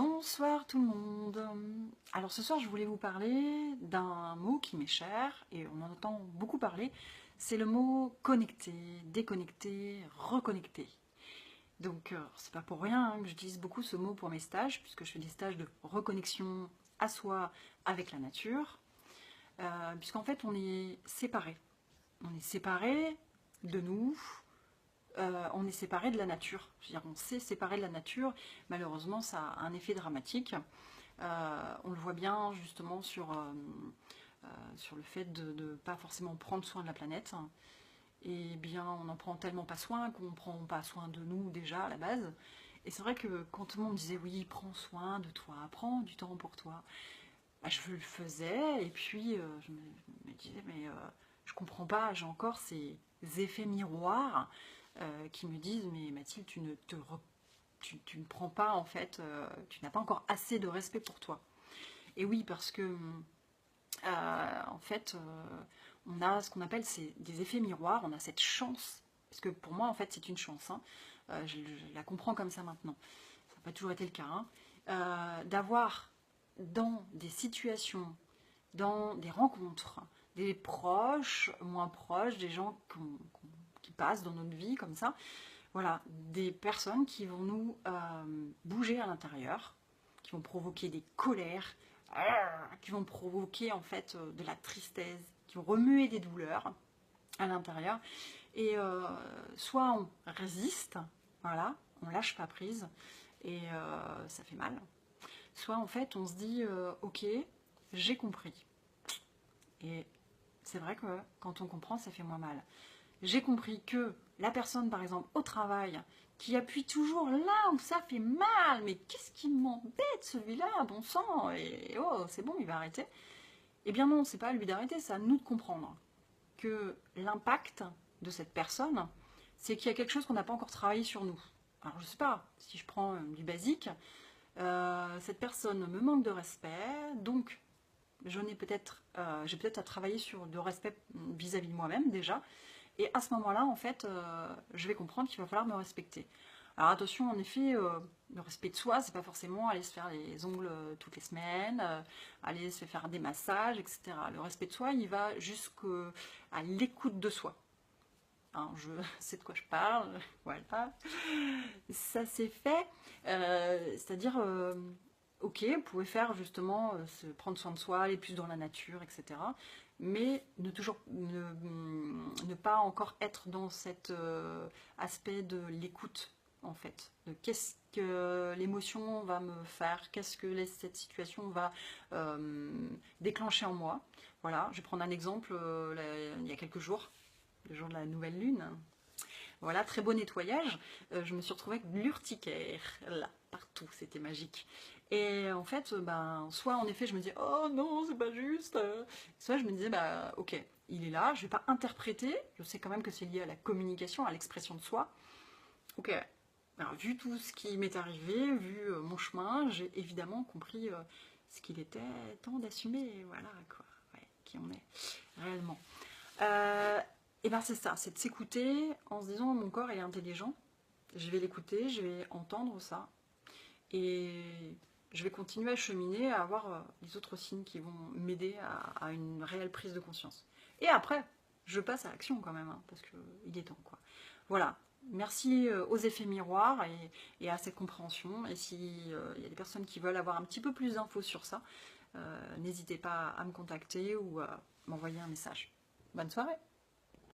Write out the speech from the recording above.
Bonsoir tout le monde. Alors ce soir je voulais vous parler d'un mot qui m'est cher et on en entend beaucoup parler, c'est le mot connecté, déconnecté, reconnecté. Donc c'est pas pour rien que j'utilise beaucoup ce mot pour mes stages, puisque je fais des stages de reconnexion à soi avec la nature, puisqu'en fait on est séparés. On est séparés de nous, on est séparé de la nature. Je veux dire, on s'est séparé de la nature. Malheureusement, ça a un effet dramatique. On le voit bien justement sur le fait de ne pas forcément prendre soin de la planète. Et bien, on n'en prend tellement pas soin qu'on ne prend pas soin de nous déjà à la base. Et c'est vrai que quand tout le monde disait oui, prends soin de toi, prends du temps pour toi, bah, je le faisais. Et puis je me disais mais je comprends pas, j'ai encore ces effets miroirs qui me disent mais Mathilde, tu ne prends pas en fait, tu n'as pas encore assez de respect pour toi. Et oui, parce que en fait on a ce qu'on appelle des effets miroirs, on a cette chance, parce que pour moi en fait c'est une chance, hein, je la comprends comme ça maintenant, ça n'a pas toujours été le cas, hein, d'avoir dans des situations, dans des rencontres, des proches, moins proches, des gens qui passent dans notre vie comme ça, voilà, des personnes qui vont nous bouger à l'intérieur, qui vont provoquer des colères, qui vont provoquer en fait de la tristesse, qui vont remuer des douleurs à l'intérieur. Et soit on résiste, voilà, on lâche pas prise, et ça fait mal. Soit en fait on se dit ok, j'ai compris. Et c'est vrai que quand on comprend, ça fait moins mal. J'ai compris que la personne, par exemple, au travail, qui appuie toujours là où ça fait mal, mais qu'est-ce qui m'embête celui-là, bon sang, et oh, c'est bon, il va arrêter. Eh bien non, c'est pas à lui d'arrêter, c'est à nous de comprendre que l'impact de cette personne, c'est qu'il y a quelque chose qu'on n'a pas encore travaillé sur nous. Alors je sais pas, si je prends du basique, cette personne me manque de respect, donc j'ai peut-être à travailler sur le respect vis-à-vis de moi-même déjà. Et à ce moment-là, en fait, je vais comprendre qu'il va falloir me respecter. Alors attention, en effet, le respect de soi, c'est pas forcément aller se faire les ongles toutes les semaines, aller se faire des massages, etc. Le respect de soi, il va jusqu'à l'écoute de soi. Hein, je sais de quoi je parle, voilà. Ça c'est fait, c'est-à-dire, ok, vous pouvez faire justement, prendre soin de soi, aller plus dans la nature, etc. Mais ne pas encore être dans cet aspect de l'écoute, en fait. De qu'est-ce que l'émotion va me faire, qu'est-ce que cette situation va déclencher en moi. Voilà, je vais prendre un exemple, il y a quelques jours, le jour de la nouvelle lune. Voilà, très beau nettoyage. Je me suis retrouvée avec de l'urticaire, là, partout, c'était magique. Et en fait, ben, soit en effet, je me dis, oh non, c'est pas juste. Soit je me disais, bah, ok, il est là, je vais pas interpréter. Je sais quand même que c'est lié à la communication, à l'expression de soi. Ok, alors, vu tout ce qui m'est arrivé, vu mon chemin, j'ai évidemment compris ce qu'il était temps d'assumer. Voilà, quoi, ouais, qui on est réellement. Et ben c'est ça, c'est de s'écouter en se disant mon corps est intelligent, je vais l'écouter, je vais entendre ça et je vais continuer à cheminer, à avoir les autres signes qui vont m'aider à une réelle prise de conscience. Et après, je passe à l'action quand même, hein, parce qu'il est temps quoi. Voilà, merci aux effets miroirs et à cette compréhension. Et s'il y a des personnes qui veulent avoir un petit peu plus d'infos sur ça, n'hésitez pas à me contacter ou à m'envoyer un message. Bonne soirée!